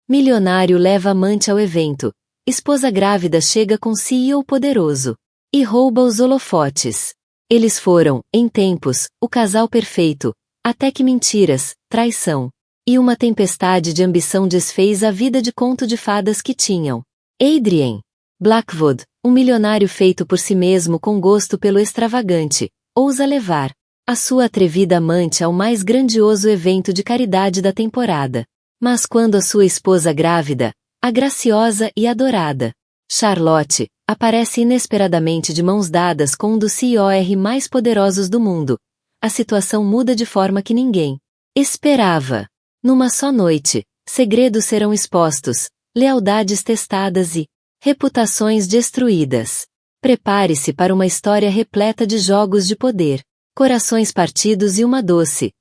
Milionário leva amante ao evento. Esposa grávida chega com CEO poderoso. E rouba os holofotes. Eles foram, em tempos, o casal perfeito, até que mentiras, traição e uma tempestade de ambição desfez a vida de conto de fadas que tinham. Adrien Blackwood, um milionário feito por si mesmo com gosto pelo extravagante, ousa levar a sua atrevida amante ao mais grandioso evento de caridade da temporada. Mas quando a sua esposa grávida, a graciosa e adorada Charlotte, aparece inesperadamente de mãos dadas com um dos CEOs mais poderosos do mundo, a situação muda de forma que ninguém esperava. Numa só noite, segredos serão expostos, lealdades testadas e reputações destruídas. Prepare-se para uma história repleta de jogos de poder, corações partidos e uma doce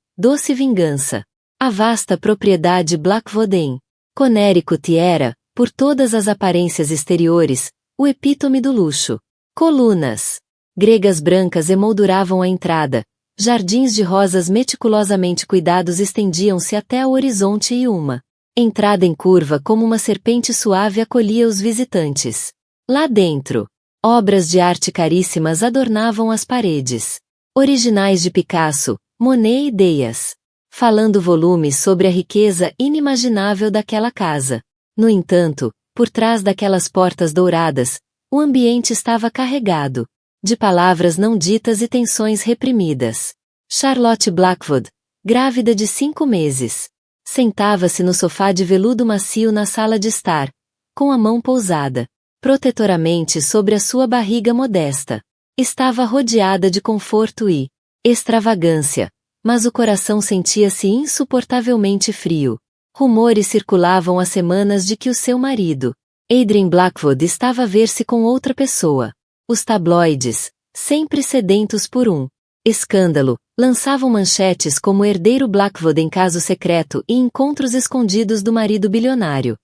vingança. A vasta propriedade Blackwood em Connecticut era, por todas as aparências exteriores, o epítome do luxo. Colunas gregas brancas emolduravam a entrada, jardins de rosas meticulosamente cuidados estendiam-se até ao horizonte e uma entrada em curva como uma serpente suave acolhia os visitantes. Lá dentro, obras de arte caríssimas adornavam as paredes. Originais de Picasso, Monet e Dias, falando volumes sobre a riqueza inimaginável daquela casa. No entanto, por trás daquelas portas douradas, o ambiente estava carregado de palavras não ditas e tensões reprimidas. Charlotte Blackwood, grávida de 5 meses, sentava-se no sofá de veludo macio na sala de estar, com a mão pousada protetoramente sobre a sua barriga modesta. Estava rodeada de conforto e extravagância, mas o coração sentia-se insuportavelmente frio. Rumores circulavam há semanas de que o seu marido, Adrien Blackwood, estava a ver-se com outra pessoa. Os tabloides, sempre sedentos por um escândalo, lançavam manchetes como herdeiro Blackwood em caso secreto e encontros escondidos do marido bilionário.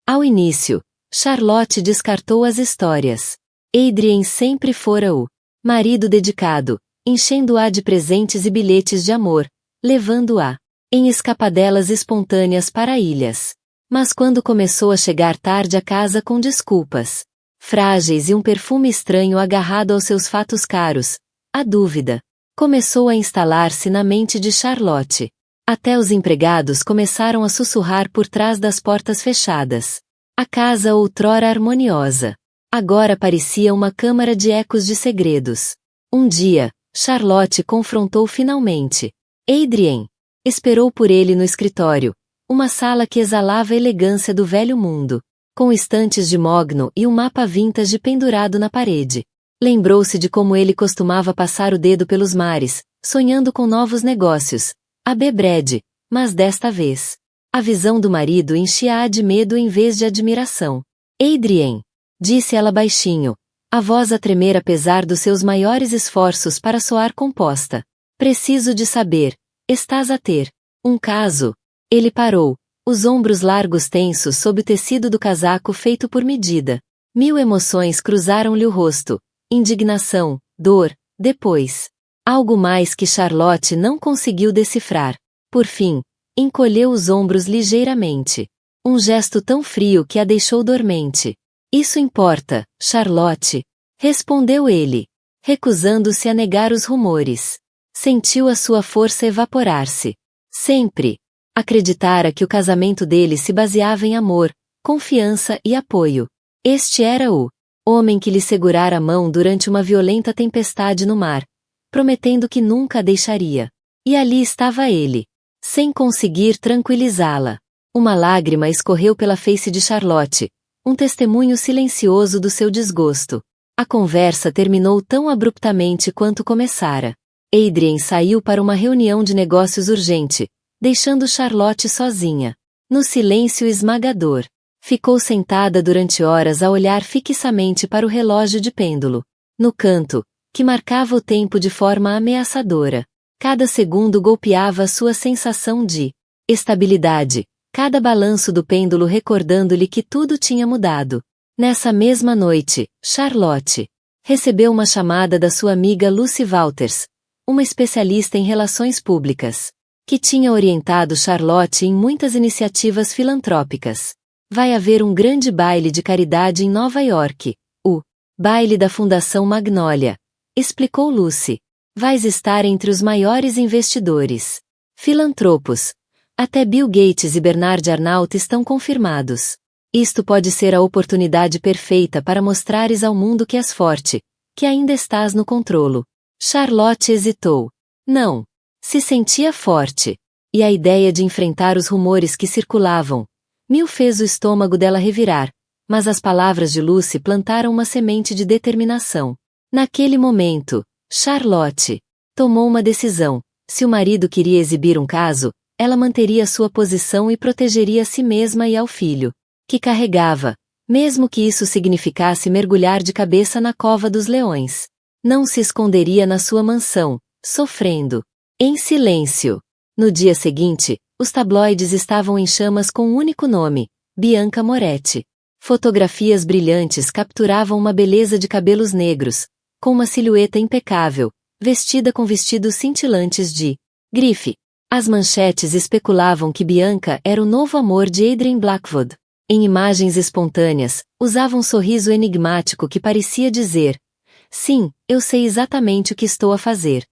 Ao início, Charlotte descartou as histórias. Adrien sempre fora o marido dedicado, enchendo-a de presentes e bilhetes de amor, levando-a em escapadelas espontâneas para ilhas. Mas quando começou a chegar tarde a casa com desculpas frágeis e um perfume estranho agarrado aos seus fatos caros, a dúvida começou a instalar-se na mente de Charlotte. Até os empregados começaram a sussurrar por trás das portas fechadas. A casa outrora harmoniosa, agora parecia uma câmara de ecos de segredos. Um dia, Charlotte confrontou finalmente Adrien. Esperou por ele no escritório, uma sala que exalava a elegância do velho mundo, com estantes de mogno e um mapa vintage pendurado na parede. Lembrou-se de como ele costumava passar o dedo pelos mares, sonhando com novos negócios, a Bebrede, mas desta vez, a visão do marido enchia-a de medo em vez de admiração. Adrien, disse ela baixinho, a voz a tremer apesar dos seus maiores esforços para soar composta. Preciso de saber, estás a ter um caso? Ele parou, os ombros largos tensos sob o tecido do casaco feito por medida. 1000 emoções cruzaram-lhe o rosto. Indignação, dor, depois algo mais que Charlotte não conseguiu decifrar. Por fim, encolheu os ombros ligeiramente. Um gesto tão frio que a deixou dormente. Isso importa, Charlotte, respondeu ele, recusando-se a negar os rumores. Sentiu a sua força evaporar-se. Sempre acreditara que o casamento dele se baseava em amor, confiança e apoio. Este era o homem que lhe segurara a mão durante uma violenta tempestade no mar, prometendo que nunca a deixaria. E ali estava ele, sem conseguir tranquilizá-la. Uma lágrima escorreu pela face de Charlotte, um testemunho silencioso do seu desgosto. A conversa terminou tão abruptamente quanto começara. Adrien saiu para uma reunião de negócios urgente, deixando Charlotte sozinha. No silêncio esmagador, ficou sentada durante horas a olhar fixamente para o relógio de pêndulo. No canto, que marcava o tempo de forma ameaçadora. Cada segundo golpeava a sua sensação de estabilidade, cada balanço do pêndulo recordando-lhe que tudo tinha mudado. Nessa mesma noite, Charlotte recebeu uma chamada da sua amiga Lucy Walters, uma especialista em relações públicas. que tinha orientado Charlotte em muitas iniciativas filantrópicas. Vai haver um grande baile de caridade em Nova York, o baile da Fundação Magnolia, explicou Lucy. Vais estar entre os maiores investidores. Filantropos. Até Bill Gates e Bernard Arnault estão confirmados. Isto pode ser a oportunidade perfeita para mostrares ao mundo que és forte, que ainda estás no controlo. Charlotte hesitou. Não. Se sentia forte. E a ideia de enfrentar os rumores que circulavam fez o estômago dela revirar, mas as palavras de Lucy plantaram uma semente de determinação. Naquele momento, Charlotte tomou uma decisão. Se o marido queria exibir um caso, ela manteria sua posição e protegeria a si mesma e ao filho, que carregava, mesmo que isso significasse mergulhar de cabeça na cova dos leões. Não se esconderia na sua mansão, sofrendo, em silêncio. No dia seguinte, os tabloides estavam em chamas com um único nome, Bianca Moretti. Fotografias brilhantes capturavam uma beleza de cabelos negros, com uma silhueta impecável, vestida com vestidos cintilantes de grife. As manchetes especulavam que Bianca era o novo amor de Adrian Blackwood. Em imagens espontâneas, usava um sorriso enigmático que parecia dizer: sim, eu sei exatamente o que estou a fazer.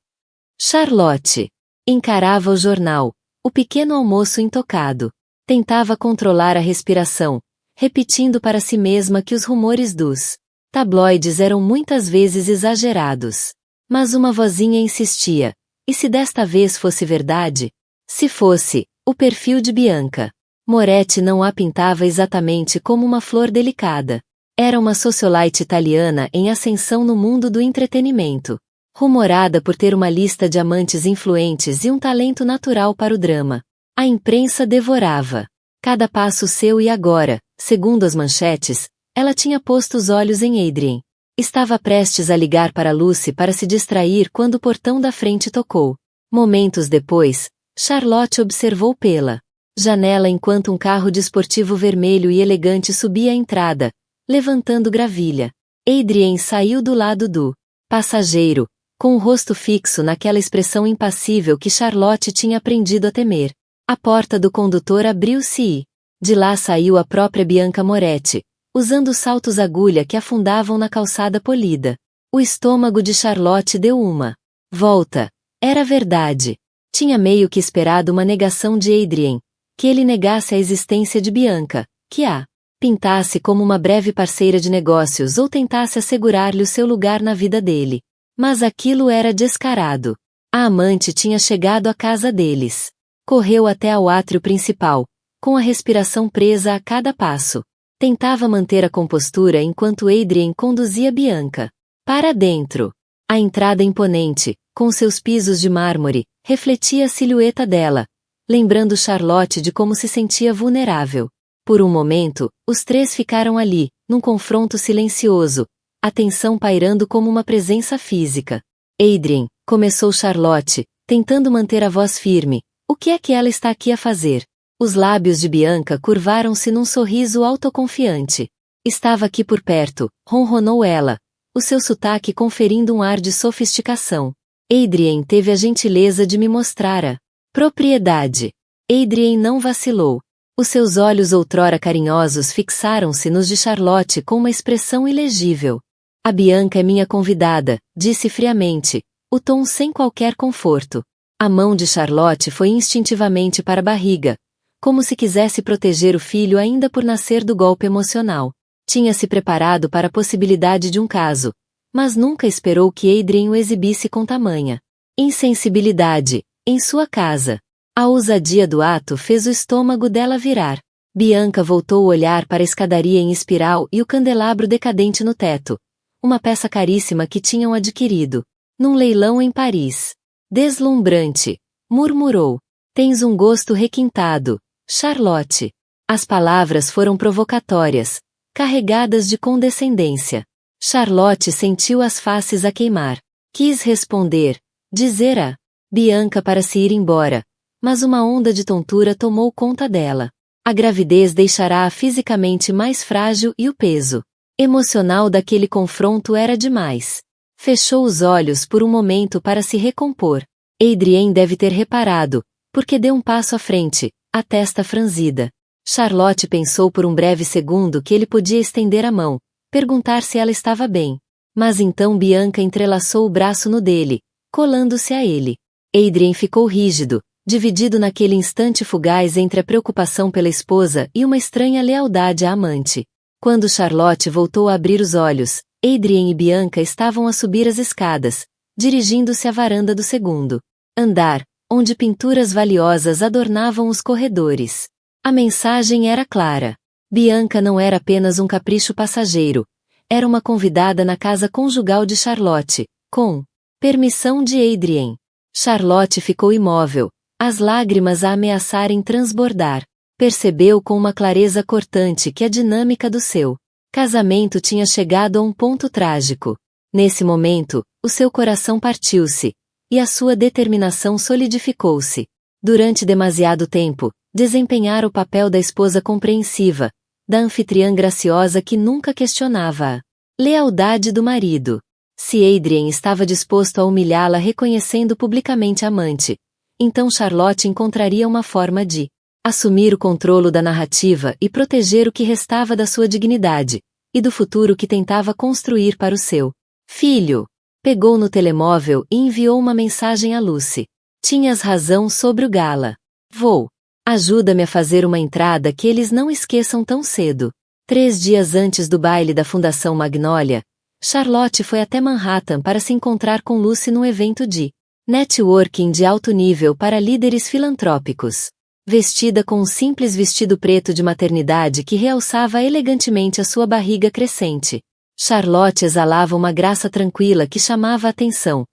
Charlotte encarava o jornal, o pequeno almoço intocado. Tentava controlar a respiração, repetindo para si mesma que os rumores dos tabloides eram muitas vezes exagerados. Mas uma vozinha insistia. E se desta vez fosse verdade? Se fosse, o perfil de Bianca Moretti não a pintava exatamente como uma flor delicada. Era uma socialite italiana em ascensão no mundo do entretenimento, rumorada por ter uma lista de amantes influentes e um talento natural para o drama. A imprensa devorava cada passo seu e agora, segundo as manchetes, ela tinha posto os olhos em Adrian. Estava prestes a ligar para Lucy para se distrair quando o portão da frente tocou. Momentos depois, Charlotte observou pela janela enquanto um carro desportivo vermelho e elegante subia a entrada, levantando gravilha. Adrian saiu do lado do passageiro, com o rosto fixo naquela expressão impassível que Charlotte tinha aprendido a temer. A porta do condutor abriu-se e de lá saiu a própria Bianca Moretti, usando saltos agulha que afundavam na calçada polida. O estômago de Charlotte deu uma volta. Era verdade. Tinha meio que esperado uma negação de Adrian, que ele negasse a existência de Bianca, que a pintasse como uma breve parceira de negócios ou tentasse assegurar-lhe o seu lugar na vida dele. Mas aquilo era descarado. A amante tinha chegado à casa deles. Correu até ao átrio principal, com a respiração presa a cada passo. Tentava manter a compostura enquanto Adrian conduzia Bianca para dentro. A entrada imponente, com seus pisos de mármore, refletia a silhueta dela, lembrando Charlotte de como se sentia vulnerável. Por um momento, os três ficaram ali, num confronto silencioso, a tensão pairando como uma presença física. Adrian, começou Charlotte, tentando manter a voz firme. O que é que ela está aqui a fazer? Os lábios de Bianca curvaram-se num sorriso autoconfiante. Estava aqui por perto, ronronou ela, o seu sotaque conferindo um ar de sofisticação. Adrian teve a gentileza de me mostrar a propriedade. Adrian não vacilou. Os seus olhos outrora carinhosos fixaram-se nos de Charlotte com uma expressão ilegível. A Bianca é minha convidada, disse friamente, o tom sem qualquer conforto. A mão de Charlotte foi instintivamente para a barriga, como se quisesse proteger o filho ainda por nascer do golpe emocional. Tinha se preparado para a possibilidade de um caso, mas nunca esperou que Adrian o exibisse com tamanha insensibilidade, em sua casa. A ousadia do ato fez o estômago dela virar. Bianca voltou o olhar para a escadaria em espiral e o candelabro decadente no teto, uma peça caríssima que tinham adquirido num leilão em Paris. Deslumbrante, murmurou. Tens um gosto requintado, Charlotte. As palavras foram provocatórias, carregadas de condescendência. Charlotte sentiu as faces a queimar. Quis responder, dizer a Bianca para se ir embora, mas uma onda de tontura tomou conta dela. A gravidez deixará-a fisicamente mais frágil e o peso emocional daquele confronto era demais. Fechou os olhos por um momento para se recompor. Adrian deve ter reparado, porque deu um passo à frente, a testa franzida. Charlotte pensou por um breve segundo que ele podia estender a mão, perguntar se ela estava bem. Mas então Bianca entrelaçou o braço no dele, colando-se a ele. Adrien ficou rígido, dividido naquele instante fugaz entre a preocupação pela esposa e uma estranha lealdade à amante. Quando Charlotte voltou a abrir os olhos, Adrien e Bianca estavam a subir as escadas, dirigindo-se à varanda do segundo andar, onde pinturas valiosas adornavam os corredores. A mensagem era clara. Bianca não era apenas um capricho passageiro, era uma convidada na casa conjugal de Charlotte, com permissão de Adrien. Charlotte ficou imóvel, as lágrimas a ameaçarem transbordar. Percebeu com uma clareza cortante que a dinâmica do seu casamento tinha chegado a um ponto trágico. Nesse momento, o seu coração partiu-se, e a sua determinação solidificou-se. Durante demasiado tempo, desempenhara o papel da esposa compreensiva, da anfitriã graciosa que nunca questionava a lealdade do marido. Se Adrien estava disposto a humilhá-la reconhecendo publicamente a amante, então Charlotte encontraria uma forma de assumir o controle da narrativa e proteger o que restava da sua dignidade, e do futuro que tentava construir para o seu filho. Pegou no telemóvel e enviou uma mensagem a Lucy. Tinhas razão sobre o gala. Vou. Ajuda-me a fazer uma entrada que eles não esqueçam tão cedo. 3 dias antes do baile da Fundação Magnolia, Charlotte foi até Manhattan para se encontrar com Lucy num evento de networking de alto nível para líderes filantrópicos. Vestida com um simples vestido preto de maternidade que realçava elegantemente a sua barriga crescente, Charlotte exalava uma graça tranquila que chamava a atenção,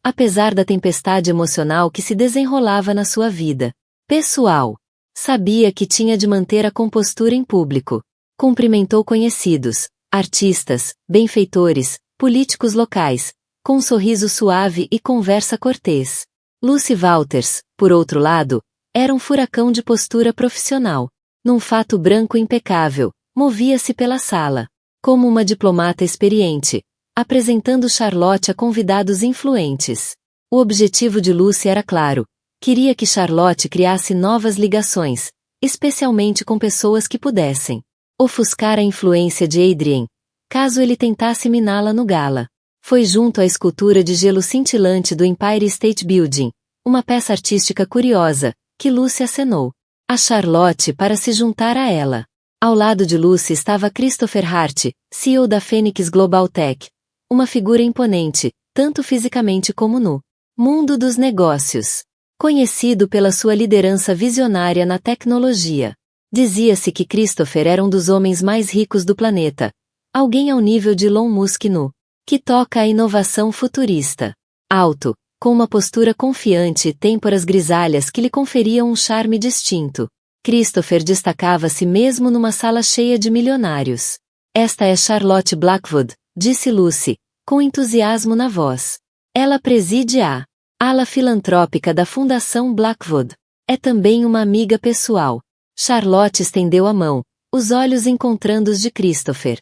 apesar da tempestade emocional que se desenrolava na sua vida pessoal. Sabia que tinha de manter a compostura em público. Cumprimentou conhecidos, artistas, benfeitores, políticos locais, com um sorriso suave e conversa cortês. Lucy Walters, por outro lado, era um furacão de postura profissional. Num fato branco impecável, movia-se pela sala, como uma diplomata experiente, apresentando Charlotte a convidados influentes. O objetivo de Lucy era claro. Queria que Charlotte criasse novas ligações, especialmente com pessoas que pudessem ofuscar a influência de Adrien, caso ele tentasse miná-la no gala. Foi junto à escultura de gelo cintilante do Empire State Building, uma peça artística curiosa, que Lucy acenou a Charlotte para se juntar a ela. Ao lado de Lucy estava Christopher Hart, CEO da Phoenix Global Tech, uma figura imponente, tanto fisicamente como no mundo dos negócios. Conhecido pela sua liderança visionária na tecnologia. Dizia-se que Christopher era um dos homens mais ricos do planeta, alguém ao nível de Elon Musk no que toca a inovação futurista. Alto, com uma postura confiante e têmporas grisalhas que lhe conferiam um charme distinto. Christopher destacava-se mesmo numa sala cheia de milionários. Esta é Charlotte Blackwood, disse Lucy, com entusiasmo na voz. Ela preside a ala filantrópica da Fundação Blackwood. É também uma amiga pessoal. Charlotte estendeu a mão, os olhos encontrando os de Christopher.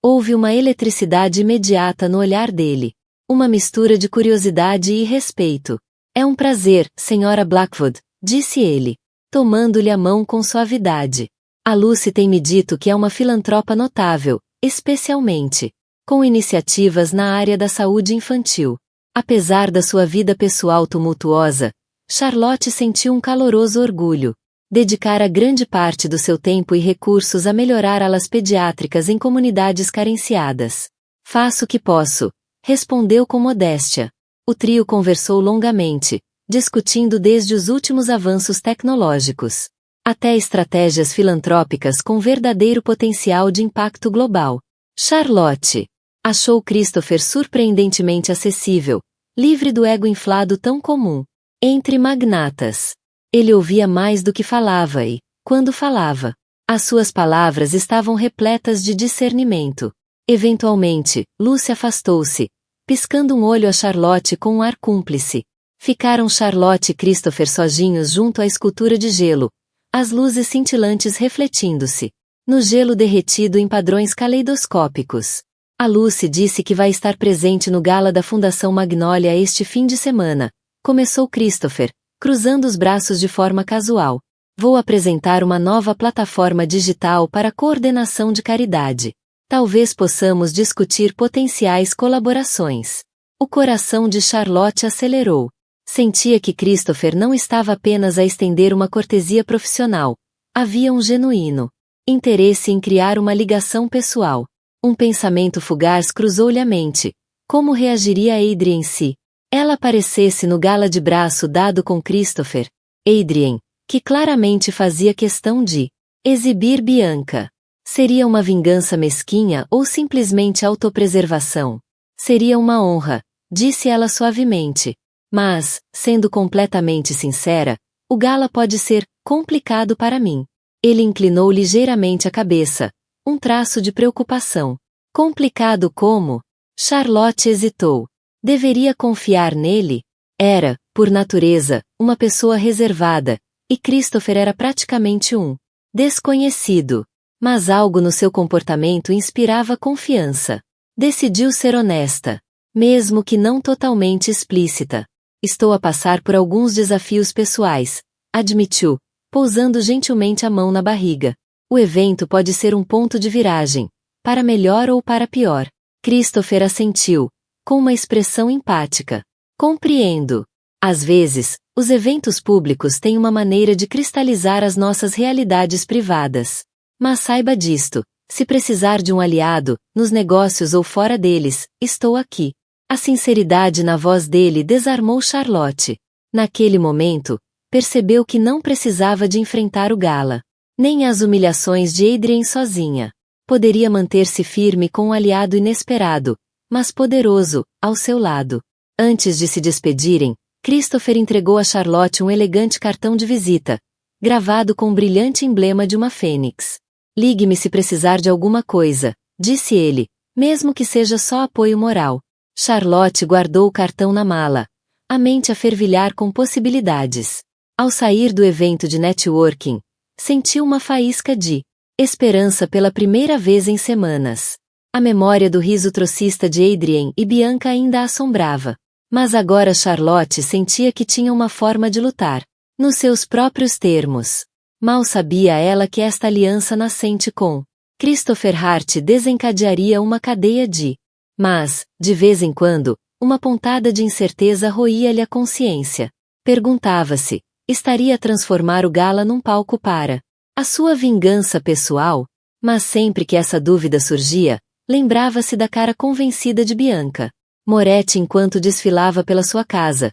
Houve uma eletricidade imediata no olhar dele. Uma mistura de curiosidade e respeito. É um prazer, Sra. Blackwood, disse ele, tomando-lhe a mão com suavidade. A Lucy tem me dito que é uma filantropa notável, especialmente com iniciativas na área da saúde infantil. Apesar da sua vida pessoal tumultuosa, Charlotte sentiu um caloroso orgulho. Dedicara grande parte do seu tempo e recursos a melhorar alas pediátricas em comunidades carenciadas. Faço o que posso, respondeu com modéstia. O trio conversou longamente, discutindo desde os últimos avanços tecnológicos até estratégias filantrópicas com verdadeiro potencial de impacto global. Charlotte achou Christopher surpreendentemente acessível, livre do ego inflado tão comum entre magnatas. Ele ouvia mais do que falava e, quando falava, as suas palavras estavam repletas de discernimento. Eventualmente, Lucy afastou-se, piscando um olho a Charlotte com um ar cúmplice. Ficaram Charlotte e Christopher sozinhos junto à escultura de gelo, as luzes cintilantes refletindo-se no gelo derretido em padrões caleidoscópicos. A Lucy disse que vai estar presente no gala da Fundação Magnolia este fim de semana, começou Christopher, cruzando os braços de forma casual. Vou apresentar uma nova plataforma digital para coordenação de caridade. Talvez possamos discutir potenciais colaborações. O coração de Charlotte acelerou. Sentia que Christopher não estava apenas a estender uma cortesia profissional. Havia um genuíno interesse em criar uma ligação pessoal. Um pensamento fugaz cruzou-lhe a mente. Como reagiria Adrian se ela aparecesse no gala de braço dado com Christopher? Adrian, que claramente fazia questão de exibir Bianca. Seria uma vingança mesquinha ou simplesmente autopreservação? Seria uma honra, disse ela suavemente. Mas, sendo completamente sincera, o gala pode ser complicado para mim. Ele inclinou ligeiramente a cabeça, um traço de preocupação. Complicado como? Charlotte hesitou. Deveria confiar nele? Era, por natureza, uma pessoa reservada, e Christopher era praticamente um desconhecido. Mas algo no seu comportamento inspirava confiança. Decidiu ser honesta, mesmo que não totalmente explícita. Estou a passar por alguns desafios pessoais, admitiu, pousando gentilmente a mão na barriga. O evento pode ser um ponto de viragem, para melhor ou para pior. Christopher assentiu, com uma expressão empática. Compreendo. Às vezes, os eventos públicos têm uma maneira de cristalizar as nossas realidades privadas. Mas saiba disto, se precisar de um aliado, nos negócios ou fora deles, estou aqui. A sinceridade na voz dele desarmou Charlotte. Naquele momento, percebeu que não precisava de enfrentar o gala. Nem as humilhações de Adrian sozinha. Poderia manter-se firme com um aliado inesperado, mas poderoso, ao seu lado. Antes de se despedirem, Christopher entregou a Charlotte um elegante cartão de visita, gravado com um brilhante emblema de uma fênix. Ligue-me se precisar de alguma coisa, disse ele, mesmo que seja só apoio moral. Charlotte guardou o cartão na mala, a mente a fervilhar com possibilidades. Ao sair do evento de networking, sentiu uma faísca de esperança pela primeira vez em semanas. A memória do riso trocista de Adrian e Bianca ainda a assombrava. Mas agora Charlotte sentia que tinha uma forma de lutar, nos seus próprios termos. Mal sabia ela que esta aliança nascente com Christopher Hart desencadearia uma cadeia de. Mas, de vez em quando, uma pontada de incerteza roía-lhe a consciência. Perguntava-se, estaria a transformar o gala num palco para a sua vingança pessoal? Mas sempre que essa dúvida surgia, lembrava-se da cara convencida de Bianca Moretti enquanto desfilava pela sua casa,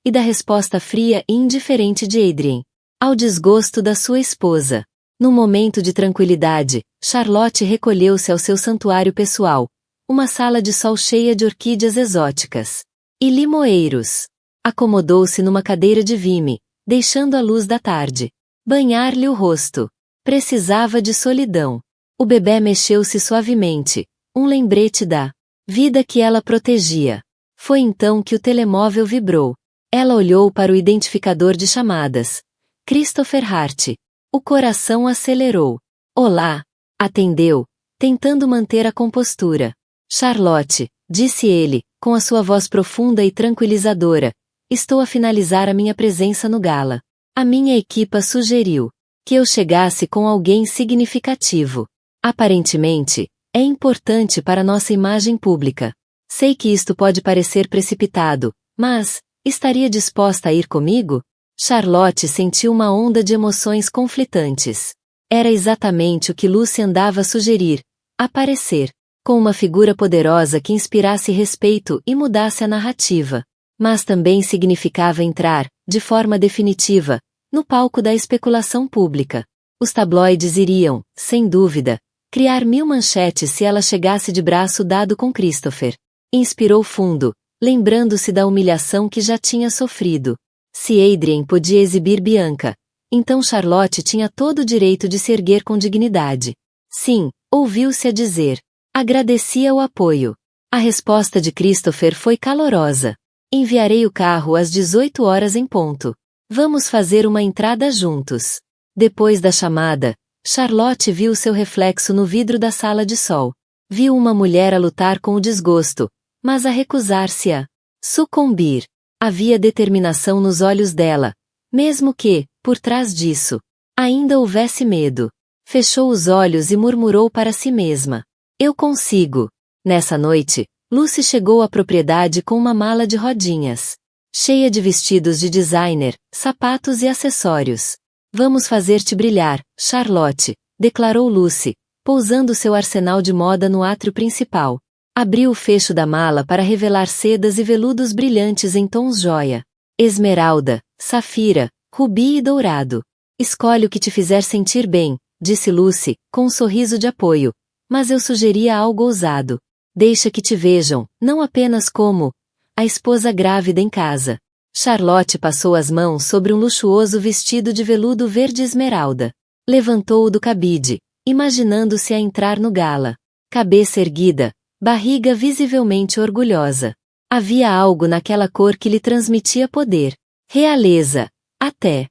e da resposta fria e indiferente de Adrian ao desgosto da sua esposa. Num momento de tranquilidade, Charlotte recolheu-se ao seu santuário pessoal, uma sala de sol cheia de orquídeas exóticas e limoeiros. Acomodou-se numa cadeira de vime, deixando a luz da tarde banhar-lhe o rosto. Precisava de solidão. O bebê mexeu-se suavemente, um lembrete da vida que ela protegia. Foi então que o telemóvel vibrou. Ela olhou para o identificador de chamadas. Christopher Hart. O coração acelerou. Olá, atendeu, tentando manter a compostura. Charlotte, disse ele, com a sua voz profunda e tranquilizadora, estou a finalizar a minha presença no gala. A minha equipa sugeriu que eu chegasse com alguém significativo. Aparentemente, é importante para nossa imagem pública. Sei que isto pode parecer precipitado, mas, estaria disposta a ir comigo? Charlotte sentiu uma onda de emoções conflitantes. Era exatamente o que Lucy andava a sugerir: aparecer, com uma figura poderosa que inspirasse respeito e mudasse a narrativa. Mas também significava entrar, de forma definitiva, no palco da especulação pública. Os tabloides iriam, sem dúvida, criar 1000 manchetes se ela chegasse de braço dado com Christopher. Inspirou fundo, lembrando-se da humilhação que já tinha sofrido. Se Adrian podia exibir Bianca, então Charlotte tinha todo o direito de se erguer com dignidade. Sim, ouviu-se a dizer. Agradecia o apoio. A resposta de Christopher foi calorosa. Enviarei o carro às 18 horas em ponto. Vamos fazer uma entrada juntos. Depois da chamada, Charlotte viu seu reflexo no vidro da sala de sol. Viu uma mulher a lutar com o desgosto, mas a recusar-se a sucumbir. Havia determinação nos olhos dela, mesmo que, por trás disso, ainda houvesse medo. Fechou os olhos e murmurou para si mesma: eu consigo. Nessa noite, Lucy chegou à propriedade com uma mala de rodinhas, cheia de vestidos de designer, sapatos e acessórios. Vamos fazer-te brilhar, Charlotte, declarou Lucy, pousando seu arsenal de moda no átrio principal. Abriu o fecho da mala para revelar sedas e veludos brilhantes em tons jóia. Esmeralda, safira, rubi e dourado. Escolhe o que te fizer sentir bem, disse Lucy, com um sorriso de apoio. Mas eu sugeria algo ousado. Deixa que te vejam, não apenas como a esposa grávida em casa. Charlotte passou as mãos sobre um luxuoso vestido de veludo verde esmeralda. Levantou-o do cabide, imaginando-se a entrar no gala. Cabeça erguida, barriga visivelmente orgulhosa. Havia algo naquela cor que lhe transmitia poder, realeza, até.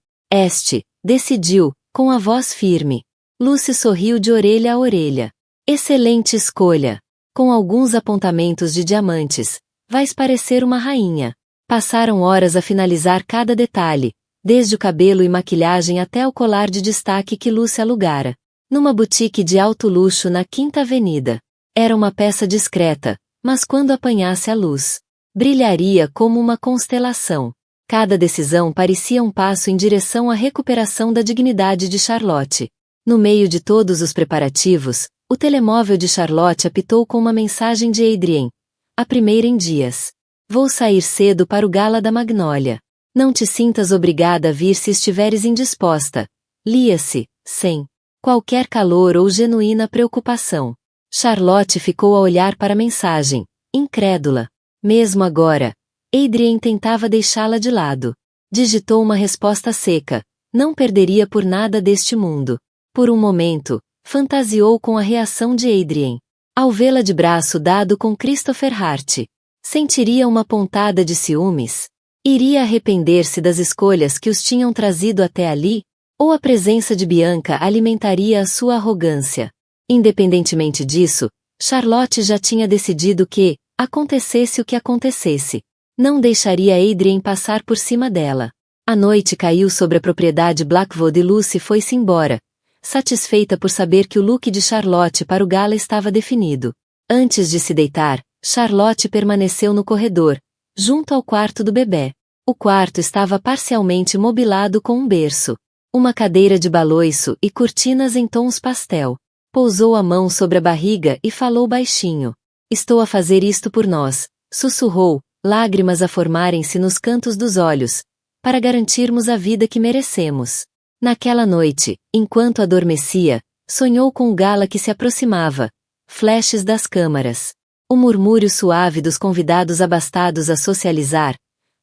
Decidiu, com a voz firme. Lucy sorriu de orelha a orelha. Excelente escolha. Com alguns apontamentos de diamantes, vais parecer uma rainha. Passaram horas a finalizar cada detalhe, desde o cabelo e maquilhagem até o colar de destaque que Lucy alugara, numa boutique de alto luxo na Quinta Avenida. Era uma peça discreta, mas quando apanhasse a luz, brilharia como uma constelação. Cada decisão parecia um passo em direção à recuperação da dignidade de Charlotte. No meio de todos os preparativos, o telemóvel de Charlotte apitou com uma mensagem de Adrien, a primeira em dias. Vou sair cedo para o gala da Magnólia. Não te sintas obrigada a vir se estiveres indisposta. Lia-se, sem qualquer calor ou genuína preocupação. Charlotte ficou a olhar para a mensagem, incrédula. Mesmo agora, Adrien tentava deixá-la de lado. Digitou uma resposta seca. Não perderia por nada deste mundo. Por um momento, fantasiou com a reação de Adrien. Ao vê-la de braço dado com Christopher Hart, sentiria uma pontada de ciúmes? Iria arrepender-se das escolhas que os tinham trazido até ali? Ou a presença de Bianca alimentaria a sua arrogância? Independentemente disso, Charlotte já tinha decidido que, acontecesse o que acontecesse, não deixaria Adrien passar por cima dela. A noite caiu sobre a propriedade Blackwood e Lucy foi-se embora, satisfeita por saber que o look de Charlotte para o gala estava definido. Antes de se deitar, Charlotte permaneceu no corredor, junto ao quarto do bebê. O quarto estava parcialmente mobilado com um berço, uma cadeira de baloiço e cortinas em tons pastel. Pousou a mão sobre a barriga e falou baixinho. Estou a fazer isto por nós, sussurrou, lágrimas a formarem-se nos cantos dos olhos, para garantirmos a vida que merecemos. Naquela noite, enquanto adormecia, sonhou com o gala que se aproximava, flashes das câmaras, o murmúrio suave dos convidados abastados a socializar,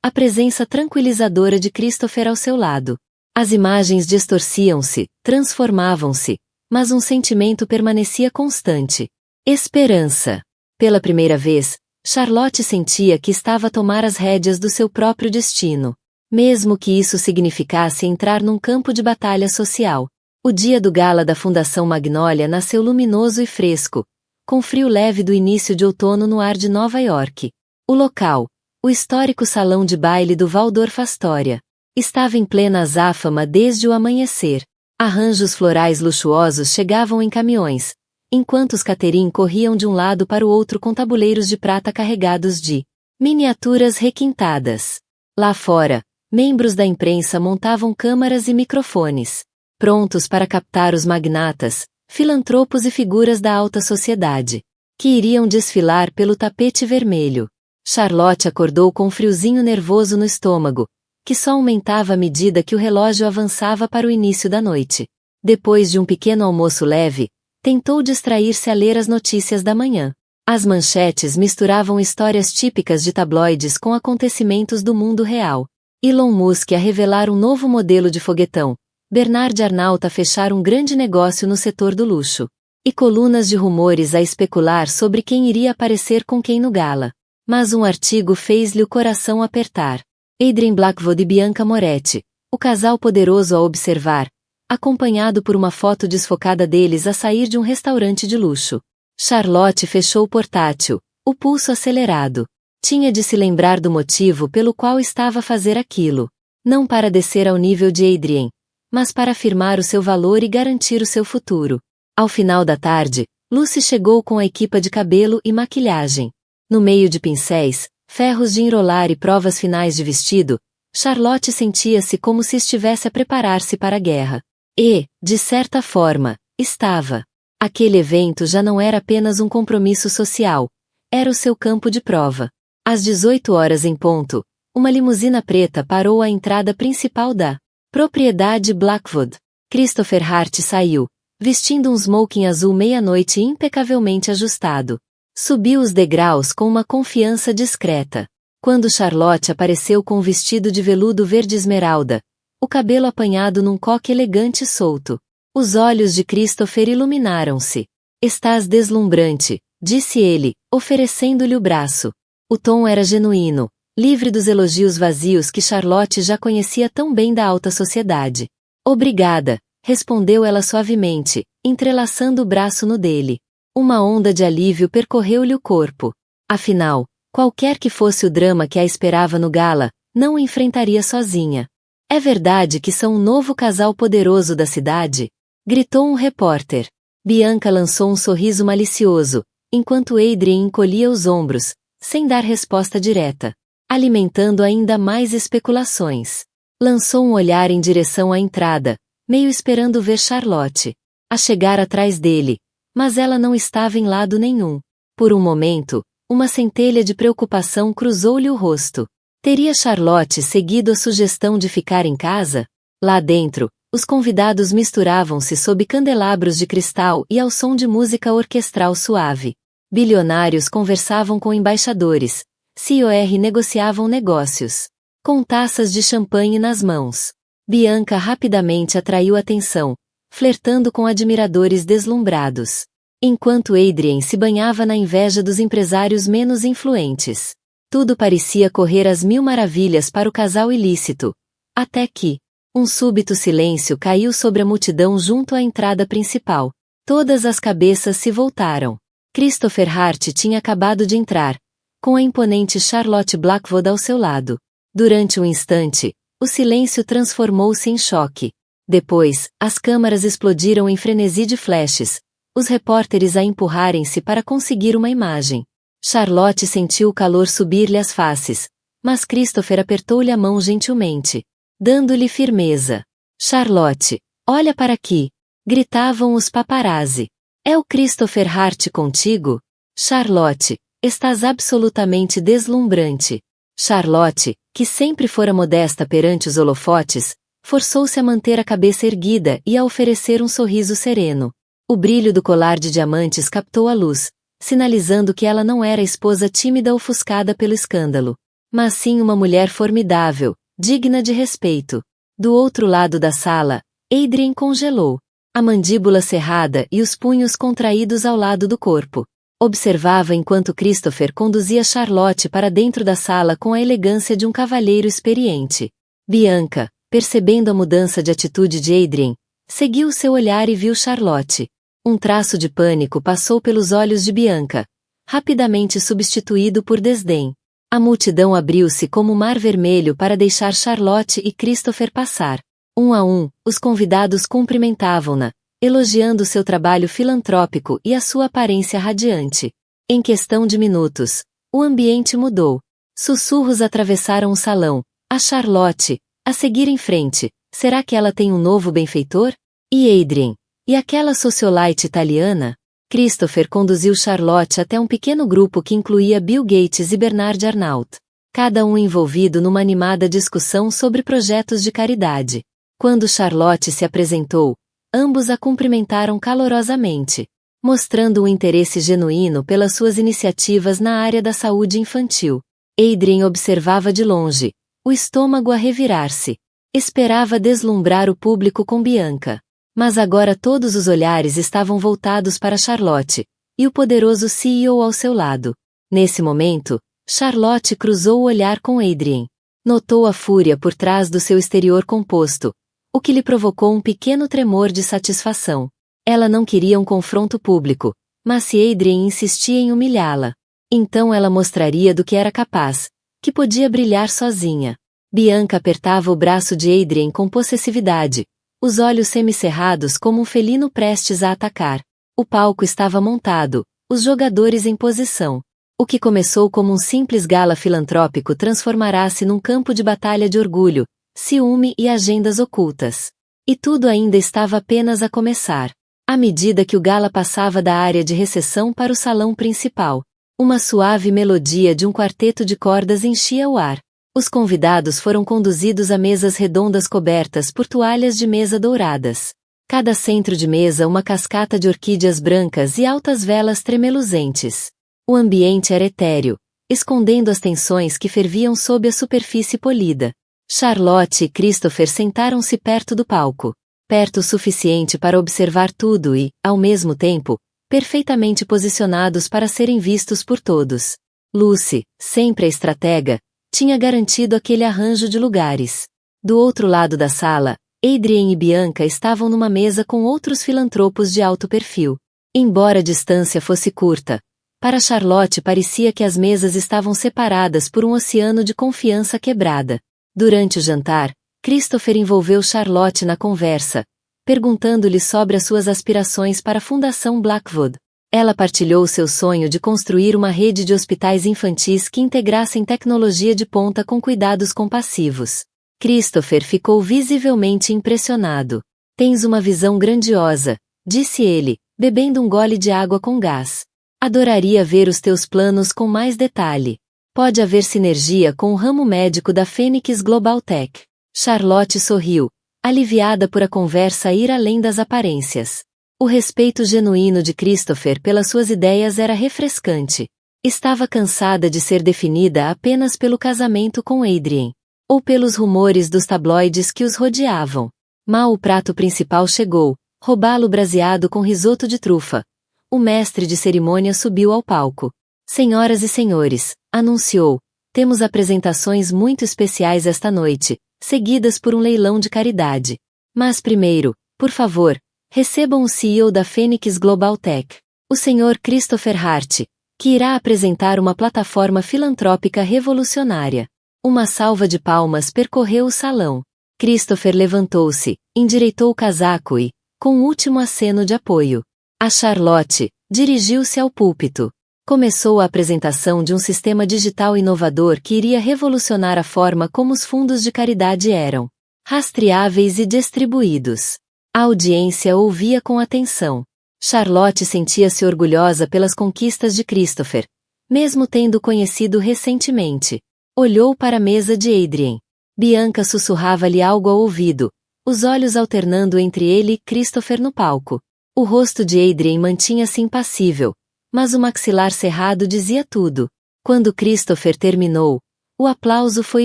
a presença tranquilizadora de Christopher ao seu lado. As imagens distorciam-se, transformavam-se, mas um sentimento permanecia constante. Esperança. Pela primeira vez, Charlotte sentia que estava a tomar as rédeas do seu próprio destino, mesmo que isso significasse entrar num campo de batalha social. O dia do gala da Fundação Magnólia nasceu luminoso e fresco, com frio leve do início de outono no ar de Nova York. O local, o histórico salão de baile do Waldorf Astoria, estava em plena azáfama desde o amanhecer. Arranjos florais luxuosos chegavam em caminhões, enquanto os catering corriam de um lado para o outro com tabuleiros de prata carregados de miniaturas requintadas. Lá fora, membros da imprensa montavam câmaras e microfones, prontos para captar os magnatas, filantropos e figuras da alta sociedade, que iriam desfilar pelo tapete vermelho. Charlotte acordou com um friozinho nervoso no estômago, que só aumentava à medida que o relógio avançava para o início da noite. Depois de um pequeno almoço leve, tentou distrair-se a ler as notícias da manhã. As manchetes misturavam histórias típicas de tabloides com acontecimentos do mundo real. Elon Musk a revelar um novo modelo de foguetão, Bernard Arnault a fechar um grande negócio no setor do luxo, e colunas de rumores a especular sobre quem iria aparecer com quem no gala. Mas um artigo fez-lhe o coração apertar. Adrien Blackwood e Bianca Moretti, o casal poderoso a observar, acompanhado por uma foto desfocada deles a sair de um restaurante de luxo. Charlotte fechou o portátil, o pulso acelerado. Tinha de se lembrar do motivo pelo qual estava a fazer aquilo. Não para descer ao nível de Adrien, mas para afirmar o seu valor e garantir o seu futuro. Ao final da tarde, Lucy chegou com a equipa de cabelo e maquilhagem. No meio de pincéis, ferros de enrolar e provas finais de vestido, Charlotte sentia-se como se estivesse a preparar-se para a guerra. E, de certa forma, estava. Aquele evento já não era apenas um compromisso social, era o seu campo de prova. Às 18 horas em ponto, uma limusina preta parou à entrada principal da propriedade Blackwood. Christopher Hart saiu, vestindo um smoking azul meia-noite impecavelmente ajustado. Subiu os degraus com uma confiança discreta. Quando Charlotte apareceu com um vestido de veludo verde esmeralda, o cabelo apanhado num coque elegante e solto. Os olhos de Christopher iluminaram-se. "Estás deslumbrante", disse ele, oferecendo-lhe o braço. O tom era genuíno, livre dos elogios vazios que Charlotte já conhecia tão bem da alta sociedade. "Obrigada", respondeu ela suavemente, entrelaçando o braço no dele. Uma onda de alívio percorreu-lhe o corpo. Afinal, qualquer que fosse o drama que a esperava no gala, não o enfrentaria sozinha. "É verdade que são um novo casal poderoso da cidade?", gritou um repórter. Bianca lançou um sorriso malicioso, enquanto Adrien encolhia os ombros, sem dar resposta direta, alimentando ainda mais especulações. Lançou um olhar em direção à entrada, meio esperando ver Charlotte a chegar atrás dele, mas ela não estava em lado nenhum. Por um momento, uma centelha de preocupação cruzou-lhe o rosto. Teria Charlotte seguido a sugestão de ficar em casa? Lá dentro, os convidados misturavam-se sob candelabros de cristal e ao som de música orquestral suave. Bilionários conversavam com embaixadores, CEOs negociavam negócios. Com taças de champanhe nas mãos. Bianca rapidamente atraiu atenção, flertando com admiradores deslumbrados. Enquanto Adrien se banhava na inveja dos empresários menos influentes. Tudo parecia correr às mil maravilhas para o casal ilícito. Até que um súbito silêncio caiu sobre a multidão junto à entrada principal. Todas as cabeças se voltaram. Christopher Hart tinha acabado de entrar, com a imponente Charlotte Blackwood ao seu lado. Durante um instante, o silêncio transformou-se em choque. Depois, as câmaras explodiram em frenesi de flashes, os repórteres a empurrarem-se para conseguir uma imagem. Charlotte sentiu o calor subir-lhe às faces, mas Christopher apertou-lhe a mão gentilmente, dando-lhe firmeza. "Charlotte, olha para aqui", gritavam os paparazzi. "É o Christopher Hart contigo? Charlotte, estás absolutamente deslumbrante." Charlotte, que sempre fora modesta perante os holofotes, forçou-se a manter a cabeça erguida e a oferecer um sorriso sereno. O brilho do colar de diamantes captou a luz, sinalizando que ela não era a esposa tímida ofuscada pelo escândalo, mas sim uma mulher formidável, digna de respeito. Do outro lado da sala, Adrien congelou, a mandíbula cerrada e os punhos contraídos ao lado do corpo. Observava enquanto Christopher conduzia Charlotte para dentro da sala com a elegância de um cavalheiro experiente. Bianca, percebendo a mudança de atitude de Adrien, seguiu seu olhar e viu Charlotte. Um traço de pânico passou pelos olhos de Bianca, rapidamente substituído por desdém. A multidão abriu-se como um mar vermelho para deixar Charlotte e Christopher passar. Um a um, os convidados cumprimentavam-na, elogiando seu trabalho filantrópico e a sua aparência radiante. Em questão de minutos, o ambiente mudou. Sussurros atravessaram o salão. "A Charlotte, a seguir em frente, será que ela tem um novo benfeitor? E Adrien? E aquela socialite italiana?" Christopher conduziu Charlotte até um pequeno grupo que incluía Bill Gates e Bernard Arnault. Cada um envolvido numa animada discussão sobre projetos de caridade. Quando Charlotte se apresentou, ambos a cumprimentaram calorosamente, mostrando um interesse genuíno pelas suas iniciativas na área da saúde infantil. Adrien observava de longe, o estômago a revirar-se. Esperava deslumbrar o público com Bianca. Mas agora todos os olhares estavam voltados para Charlotte, e o poderoso CEO ao seu lado. Nesse momento, Charlotte cruzou o olhar com Adrien. Notou a fúria por trás do seu exterior composto, o que lhe provocou um pequeno tremor de satisfação. Ela não queria um confronto público, mas se Adrien insistia em humilhá-la, Então ela mostraria do que era capaz, que podia brilhar sozinha. Bianca apertava o braço de Adrien com possessividade, os olhos semicerrados como um felino prestes a atacar. O palco estava montado, os jogadores em posição. O que começou como um simples gala filantrópico transformará-se num campo de batalha de orgulho, ciúme e agendas ocultas. E tudo ainda estava apenas a começar. À medida que o gala passava da área de recepção para o salão principal, uma suave melodia de um quarteto de cordas enchia o ar. Os convidados foram conduzidos a mesas redondas cobertas por toalhas de mesa douradas. Cada centro de mesa uma cascata de orquídeas brancas e altas velas tremeluzentes. O ambiente era etéreo, escondendo as tensões que ferviam sob a superfície polida. Charlotte e Christopher sentaram-se perto do palco, perto o suficiente para observar tudo e, ao mesmo tempo, perfeitamente posicionados para serem vistos por todos. Lucy, sempre a estratega, tinha garantido aquele arranjo de lugares. Do outro lado da sala, Adrien e Bianca estavam numa mesa com outros filantropos de alto perfil. Embora a distância fosse curta, para Charlotte parecia que as mesas estavam separadas por um oceano de confiança quebrada. Durante o jantar, Christopher envolveu Charlotte na conversa, perguntando-lhe sobre as suas aspirações para a Fundação Blackwood. Ela partilhou seu sonho de construir uma rede de hospitais infantis que integrassem tecnologia de ponta com cuidados compassivos. Christopher ficou visivelmente impressionado. Tens uma visão grandiosa, disse ele, bebendo um gole de água com gás. Adoraria ver os teus planos com mais detalhe. Pode haver sinergia com o ramo médico da Phoenix Global Tech. Charlotte sorriu, aliviada por a conversa ir além das aparências. O respeito genuíno de Christopher pelas suas ideias era refrescante. Estava cansada de ser definida apenas pelo casamento com Adrien, ou pelos rumores dos tabloides que os rodeavam. Mal o prato principal chegou, robalo braseado com risoto de trufa. O mestre de cerimônia subiu ao palco. Senhoras e senhores, anunciou, temos apresentações muito especiais esta noite, seguidas por um leilão de caridade. Mas primeiro, por favor, recebam o CEO da Phoenix Global Tech, o Sr. Christopher Hart, que irá apresentar uma plataforma filantrópica revolucionária. Uma salva de palmas percorreu o salão. Christopher levantou-se, endireitou o casaco e, com um último aceno de apoio, a Charlotte, dirigiu-se ao púlpito. Começou a apresentação de um sistema digital inovador que iria revolucionar a forma como os fundos de caridade eram rastreáveis e distribuídos. A audiência ouvia com atenção. Charlotte sentia-se orgulhosa pelas conquistas de Christopher, mesmo tendo conhecido recentemente. Olhou para a mesa de Adrien. Bianca sussurrava-lhe algo ao ouvido, os olhos alternando entre ele e Christopher no palco. O rosto de Adrien mantinha-se impassível, mas o maxilar cerrado dizia tudo. Quando Christopher terminou, o aplauso foi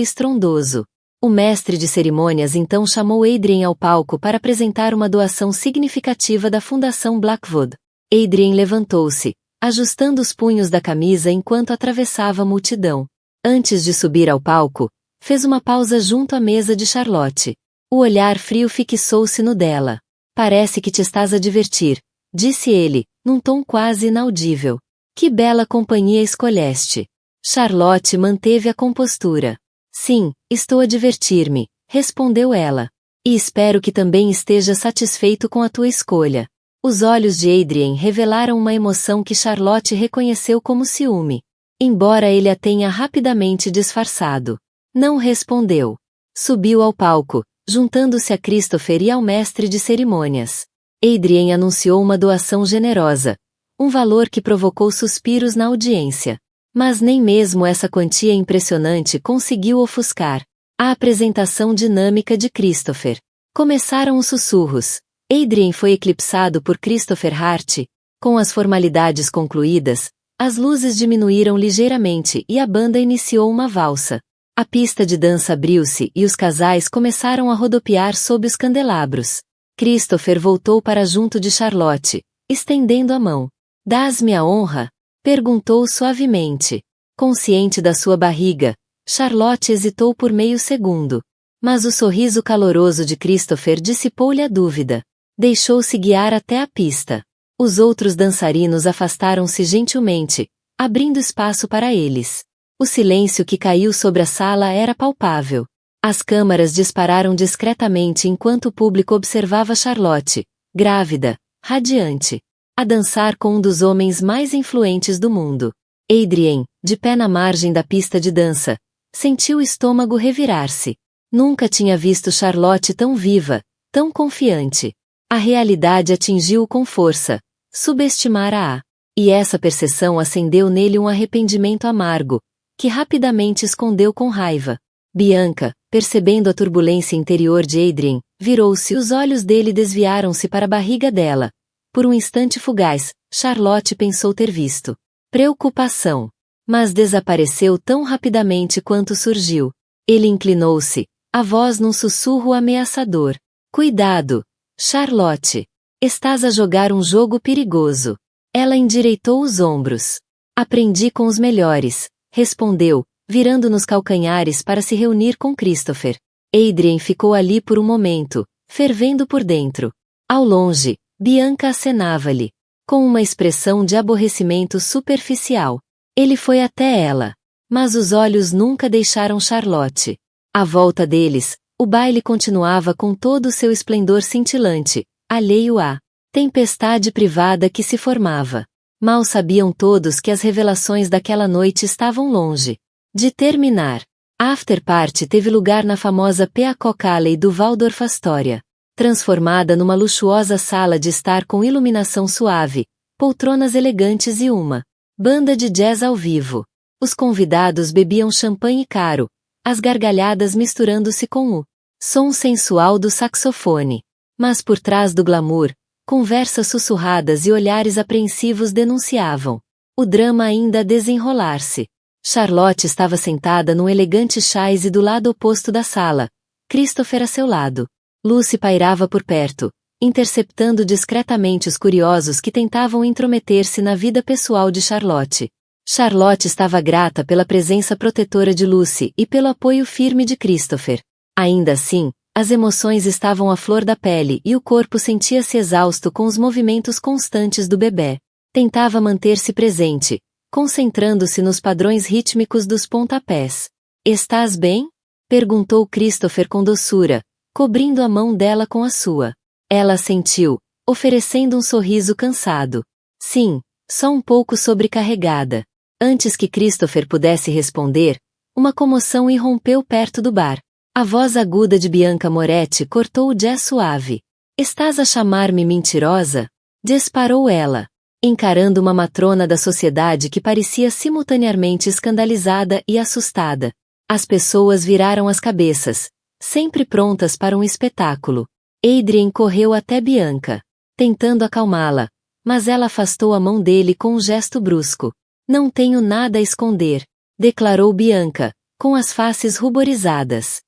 estrondoso. O mestre de cerimônias então chamou Adrien ao palco para apresentar uma doação significativa da Fundação Blackwood. Adrien levantou-se, ajustando os punhos da camisa enquanto atravessava a multidão. Antes de subir ao palco, fez uma pausa junto à mesa de Charlotte. O olhar frio fixou-se no dela. Parece que te estás a divertir, disse ele, num tom quase inaudível. Que bela companhia escolheste. Charlotte manteve a compostura. Sim, estou a divertir-me, respondeu ela. E espero que também esteja satisfeito com a tua escolha. Os olhos de Adrien revelaram uma emoção que Charlotte reconheceu como ciúme. Embora ele a tenha rapidamente disfarçado. Não respondeu. Subiu ao palco, juntando-se a Christopher e ao mestre de cerimônias. Adrien anunciou uma doação generosa, um valor que provocou suspiros na audiência. Mas nem mesmo essa quantia impressionante conseguiu ofuscar a apresentação dinâmica de Christopher. Começaram os sussurros. Adrien foi eclipsado por Christopher Hart. Com as formalidades concluídas, as luzes diminuíram ligeiramente e a banda iniciou uma valsa. A pista de dança abriu-se e os casais começaram a rodopiar sob os candelabros. Christopher voltou para junto de Charlotte, estendendo a mão. Dás-me a honra? Perguntou suavemente. Consciente da sua barriga, Charlotte hesitou por meio segundo. Mas o sorriso caloroso de Christopher dissipou-lhe a dúvida. Deixou-se guiar até a pista. Os outros dançarinos afastaram-se gentilmente, abrindo espaço para eles. O silêncio que caiu sobre a sala era palpável. As câmaras dispararam discretamente enquanto o público observava Charlotte, grávida, radiante, a dançar com um dos homens mais influentes do mundo. Adrien, de pé na margem da pista de dança, sentiu o estômago revirar-se. Nunca tinha visto Charlotte tão viva, tão confiante. A realidade atingiu-o com força. Subestimara-a. E essa percepção acendeu nele um arrependimento amargo, que rapidamente escondeu com raiva. Bianca, percebendo a turbulência interior de Adrien, virou-se e os olhos dele desviaram-se para a barriga dela. Por um instante fugaz, Charlotte pensou ter visto preocupação. Mas desapareceu tão rapidamente quanto surgiu. Ele inclinou-se, a voz num sussurro ameaçador. Cuidado, Charlotte. Estás a jogar um jogo perigoso. Ela endireitou os ombros. Aprendi com os melhores, respondeu, virando nos calcanhares para se reunir com Christopher. Adrien ficou ali por um momento, fervendo por dentro. Ao longe, Bianca acenava-lhe, com uma expressão de aborrecimento superficial. Ele foi até ela. Mas os olhos nunca deixaram Charlotte. À volta deles, o baile continuava com todo o seu esplendor cintilante, alheio à tempestade privada que se formava. Mal sabiam todos que as revelações daquela noite estavam longe de terminar. A afterparty teve lugar na famosa Peacock Alley do Waldorf Astoria, transformada numa luxuosa sala de estar com iluminação suave, poltronas elegantes e uma banda de jazz ao vivo. Os convidados bebiam champanhe caro, as gargalhadas misturando-se com o som sensual do saxofone. Mas por trás do glamour, conversas sussurradas e olhares apreensivos denunciavam o drama ainda a desenrolar-se. Charlotte estava sentada num elegante chaise do lado oposto da sala, Christopher a seu lado. Lucy pairava por perto, interceptando discretamente os curiosos que tentavam intrometer-se na vida pessoal de Charlotte. Charlotte estava grata pela presença protetora de Lucy e pelo apoio firme de Christopher. Ainda assim, as emoções estavam à flor da pele e o corpo sentia-se exausto com os movimentos constantes do bebê. Tentava manter-se presente, concentrando-se nos padrões rítmicos dos pontapés. "Estás bem?" perguntou Christopher com doçura, cobrindo a mão dela com a sua. Ela assentiu, oferecendo um sorriso cansado. "Sim, só um pouco sobrecarregada." Antes que Christopher pudesse responder, uma comoção irrompeu perto do bar. A voz aguda de Bianca Moretti cortou o jazz suave. "Estás a chamar-me mentirosa?" disparou ela, encarando uma matrona da sociedade que parecia simultaneamente escandalizada e assustada. As pessoas viraram as cabeças, sempre prontas para um espetáculo. Adrien correu até Bianca, tentando acalmá-la, mas ela afastou a mão dele com um gesto brusco. "Não tenho nada a esconder", declarou Bianca, com as faces ruborizadas.